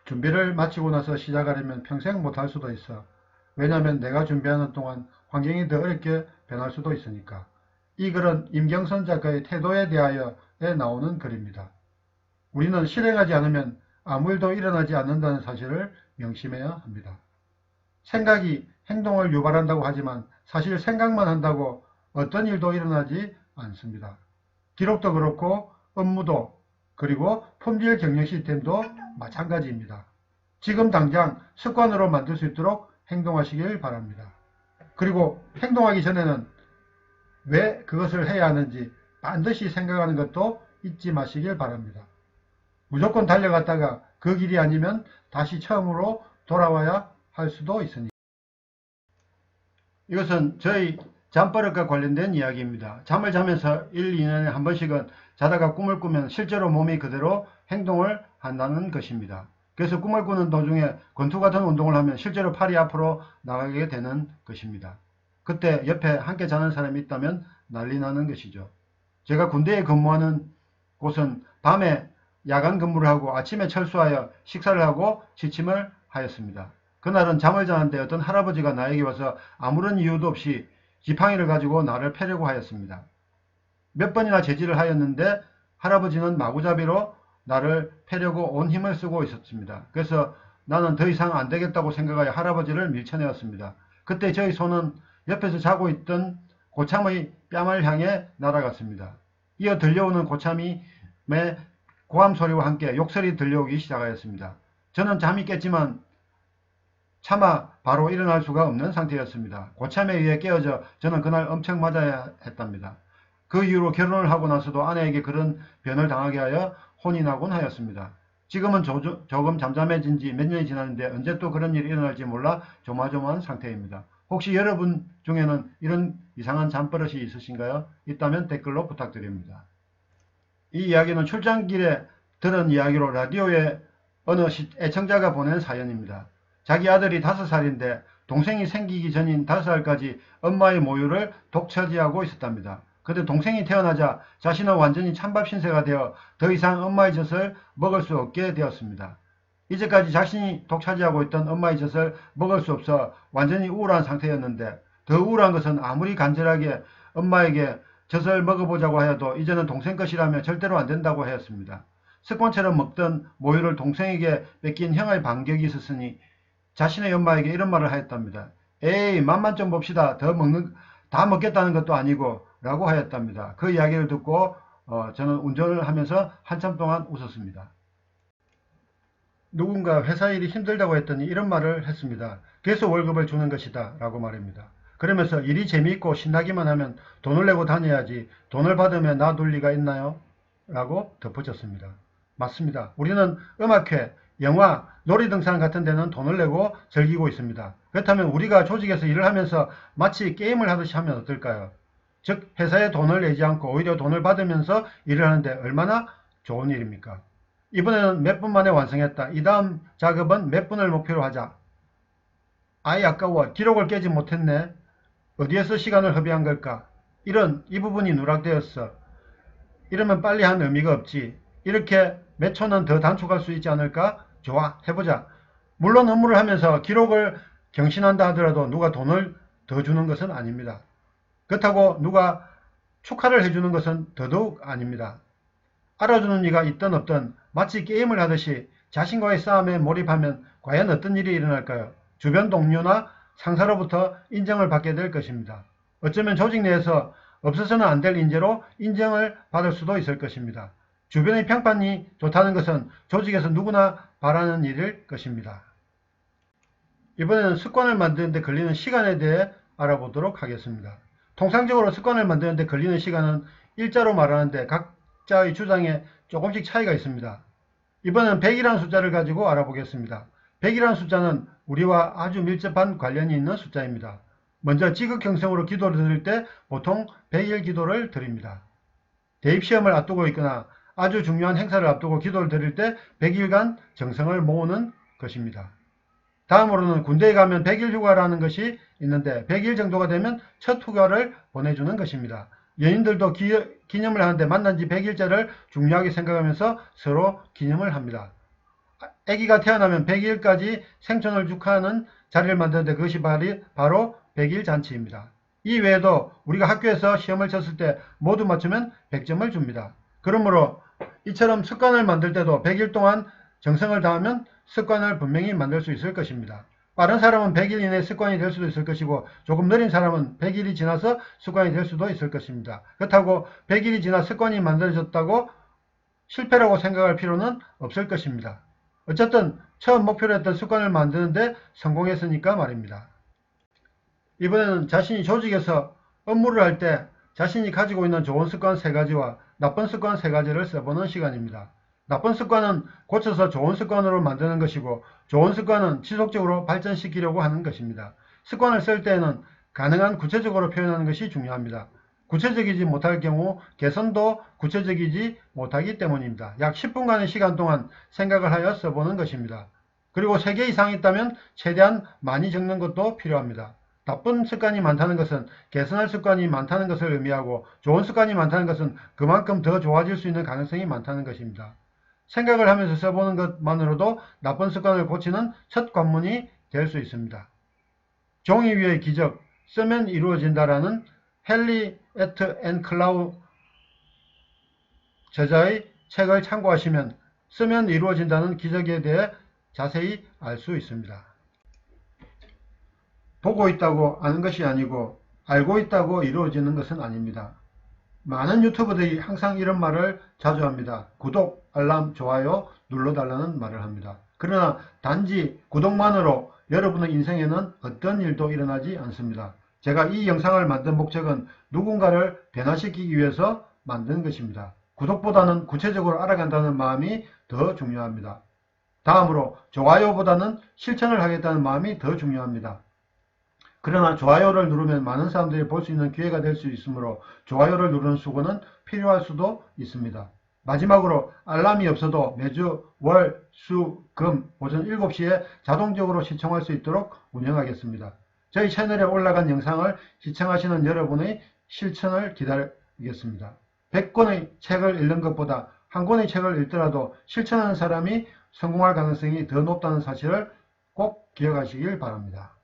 준비를 마치고 나서 시작하려면 평생 못할 수도 있어. 왜냐하면 내가 준비하는 동안 환경이 더 어렵게 변할 수도 있으니까. 이 글은 임경선 작가의 태도에 대하여에 나오는 글입니다. 우리는 실행하지 않으면 아무 일도 일어나지 않는다는 사실을 명심해야 합니다. 생각이 행동을 유발한다고 하지만 사실 생각만 한다고 어떤 일도 일어나지 않습니다. 기록도 그렇고 업무도 그리고 품질 경영 시스템도 마찬가지입니다. 지금 당장 습관으로 만들 수 있도록 행동하시길 바랍니다. 그리고 행동하기 전에는 왜 그것을 해야 하는지 반드시 생각하는 것도 잊지 마시길 바랍니다. 무조건 달려갔다가 그 길이 아니면 다시 처음으로 돌아와야 할 수도 있으니. 이것은 저희 잠버릇과 관련된 이야기입니다. 잠을 자면서 1, 2년에 한 번씩은 자다가 꿈을 꾸면 실제로 몸이 그대로 행동을 한다는 것입니다. 그래서 꿈을 꾸는 도중에 권투 같은 운동을 하면 실제로 팔이 앞으로 나가게 되는 것입니다. 그때 옆에 함께 자는 사람이 있다면 난리 나는 것이죠. 제가 군대에 근무하는 곳은 밤에 야간 근무를 하고 아침에 철수하여 식사를 하고 취침을 하였습니다. 그날은 잠을 자는데 어떤 할아버지가 나에게 와서 아무런 이유도 없이 지팡이를 가지고 나를 패려고 하였습니다. 몇 번이나 제지를 하였는데 할아버지는 마구잡이로 나를 패려고 온 힘을 쓰고 있었습니다. 그래서 나는 더 이상 안 되겠다고 생각하여 할아버지를 밀쳐내었습니다. 그때 저희 손은 옆에서 자고 있던 고참의 뺨을 향해 날아갔습니다. 이어 들려오는 고참의 고함 소리와 함께 욕설이 들려오기 시작하였습니다. 저는 잠이 깼지만 차마 바로 일어날 수가 없는 상태였습니다. 고참에 의해 깨어져 저는 그날 엄청 맞아야 했답니다. 그 이후로 결혼을 하고 나서도 아내에게 그런 변을 당하게 하여 혼이 나곤 하였습니다. 지금은 조금 잠잠해진 지 몇 년이 지났는데 언제 또 그런 일이 일어날지 몰라 조마조마한 상태입니다. 혹시 여러분 중에는 이런 이상한 잠버릇이 있으신가요? 있다면 댓글로 부탁드립니다. 이 이야기는 출장길에 들은 이야기로 라디오에 어느 애청자가 보낸 사연입니다. 자기 아들이 5살인데 동생이 생기기 전인 5살까지 엄마의 모유를 독차지하고 있었답니다. 그런데 동생이 태어나자 자신은 완전히 찬밥 신세가 되어 더 이상 엄마의 젖을 먹을 수 없게 되었습니다. 이제까지 자신이 독차지하고 있던 엄마의 젖을 먹을 수 없어 완전히 우울한 상태였는데 더 우울한 것은 아무리 간절하게 엄마에게 젖을 먹어보자고 하여도 이제는 동생 것이라며 절대로 안 된다고 하였습니다. 습관처럼 먹던 모유를 동생에게 뺏긴 형의 반격이 있었으니 자신의 엄마에게 이런 말을 하였답니다. 에이, 맛만 좀 봅시다. 다 먹겠다는 것도 아니고 라고 하였답니다. 그 이야기를 듣고 저는 운전을 하면서 한참 동안 웃었습니다. 누군가 회사 일이 힘들다고 했더니 이런 말을 했습니다. 그래서 월급을 주는 것이다 라고 말입니다. 그러면서 일이 재미있고 신나기만 하면 돈을 내고 다녀야지 돈을 받으면 놔둘 리가 있나요? 라고 덧붙였습니다. 맞습니다. 우리는 음악회, 영화, 놀이동산 같은 데는 돈을 내고 즐기고 있습니다. 그렇다면 우리가 조직에서 일을 하면서 마치 게임을 하듯이 하면 어떨까요? 즉 회사에 돈을 내지 않고 오히려 돈을 받으면서 일을 하는데 얼마나 좋은 일입니까? 이번에는 몇 분 만에 완성했다. 이 다음 작업은 몇 분을 목표로 하자. 아이 아까워. 기록을 깨지 못했네. 어디에서 시간을 허비한 걸까? 이 부분이 누락되었어. 이러면 빨리 한 의미가 없지. 이렇게 몇 초는 더 단축할 수 있지 않을까? 좋아, 해보자. 물론 업무를 하면서 기록을 경신한다 하더라도 누가 돈을 더 주는 것은 아닙니다. 그렇다고 누가 축하를 해주는 것은 더더욱 아닙니다. 알아주는 이가 있든 없든 마치 게임을 하듯이 자신과의 싸움에 몰입하면 과연 어떤 일이 일어날까요? 주변 동료나 상사로부터 인정을 받게 될 것입니다. 어쩌면 조직 내에서 없어서는 안 될 인재로 인정을 받을 수도 있을 것입니다. 주변의 평판이 좋다는 것은 조직에서 누구나 바라는 일일 것입니다. 이번에는 습관을 만드는 데 걸리는 시간에 대해 알아보도록 하겠습니다. 통상적으로 습관을 만드는 데 걸리는 시간은 일자로 말하는데 각자의 주장에 조금씩 차이가 있습니다. 이번에는 100이라는 숫자를 가지고 알아보겠습니다. 100이라는 숫자는 우리와 아주 밀접한 관련이 있는 숫자입니다. 먼저 지극형성으로 기도를 드릴 때 보통 100일 기도를 드립니다. 대입시험을 앞두고 있거나 아주 중요한 행사를 앞두고 기도를 드릴 때 100일간 정성을 모으는 것입니다. 다음으로는 군대에 가면 100일 휴가라는 것이 있는데 100일 정도가 되면 첫 휴가를 보내주는 것입니다. 연인들도 기념을 하는데 만난 지 100일째를 중요하게 생각하면서 서로 기념을 합니다. 아기가 태어나면 100일까지 생존을 축하하는 자리를 만드는데 그것이 바로 100일 잔치입니다. 이 외에도 우리가 학교에서 시험을 쳤을 때 모두 맞추면 100점을 줍니다. 그러므로 이처럼 습관을 만들 때도 100일 동안 정성을 다하면 습관을 분명히 만들 수 있을 것입니다. 빠른 사람은 100일 이내 습관이 될 수도 있을 것이고 조금 느린 사람은 100일이 지나서 습관이 될 수도 있을 것입니다. 그렇다고 100일이 지나 습관이 만들어졌다고 실패라고 생각할 필요는 없을 것입니다. 어쨌든 처음 목표로 했던 습관을 만드는데 성공했으니까 말입니다. 이번에는 자신이 조직에서 업무를 할 때 자신이 가지고 있는 좋은 습관 3가지와 나쁜 습관 3가지를 써보는 시간입니다. 나쁜 습관은 고쳐서 좋은 습관으로 만드는 것이고 좋은 습관은 지속적으로 발전시키려고 하는 것입니다. 습관을 쓸 때에는 가능한 구체적으로 표현하는 것이 중요합니다. 구체적이지 못할 경우 개선도 구체적이지 못하기 때문입니다. 약 10분간의 시간 동안 생각을 하여 써보는 것입니다. 그리고 3개 이상 있다면 최대한 많이 적는 것도 필요합니다. 나쁜 습관이 많다는 것은 개선할 습관이 많다는 것을 의미하고 좋은 습관이 많다는 것은 그만큼 더 좋아질 수 있는 가능성이 많다는 것입니다. 생각을 하면서 써보는 것만으로도 나쁜 습관을 고치는 첫 관문이 될 수 있습니다. 종이 위의 기적, 쓰면 이루어진다라는 헨리에트 앤 클라우 저자의 책을 참고하시면 쓰면 이루어진다는 기적에 대해 자세히 알 수 있습니다. 보고 있다고 아는 것이 아니고 알고 있다고 이루어지는 것은 아닙니다. 많은 유튜버들이 항상 이런 말을 자주 합니다. 구독, 알람, 좋아요 눌러달라는 말을 합니다. 그러나 단지 구독만으로 여러분의 인생에는 어떤 일도 일어나지 않습니다. 제가 이 영상을 만든 목적은 누군가를 변화시키기 위해서 만든 것입니다. 구독보다는 구체적으로 알아간다는 마음이 더 중요합니다. 다음으로 좋아요보다는 실천을 하겠다는 마음이 더 중요합니다. 그러나 좋아요를 누르면 많은 사람들이 볼 수 있는 기회가 될 수 있으므로 좋아요를 누르는 수고는 필요할 수도 있습니다. 마지막으로 알람이 없어도 매주 월, 수, 금 오전 7시에 자동적으로 시청할 수 있도록 운영하겠습니다. 저희 채널에 올라간 영상을 시청하시는 여러분의 실천을 기다리겠습니다. 100권의 책을 읽는 것보다 한 권의 책을 읽더라도 실천하는 사람이 성공할 가능성이 더 높다는 사실을 꼭 기억하시길 바랍니다.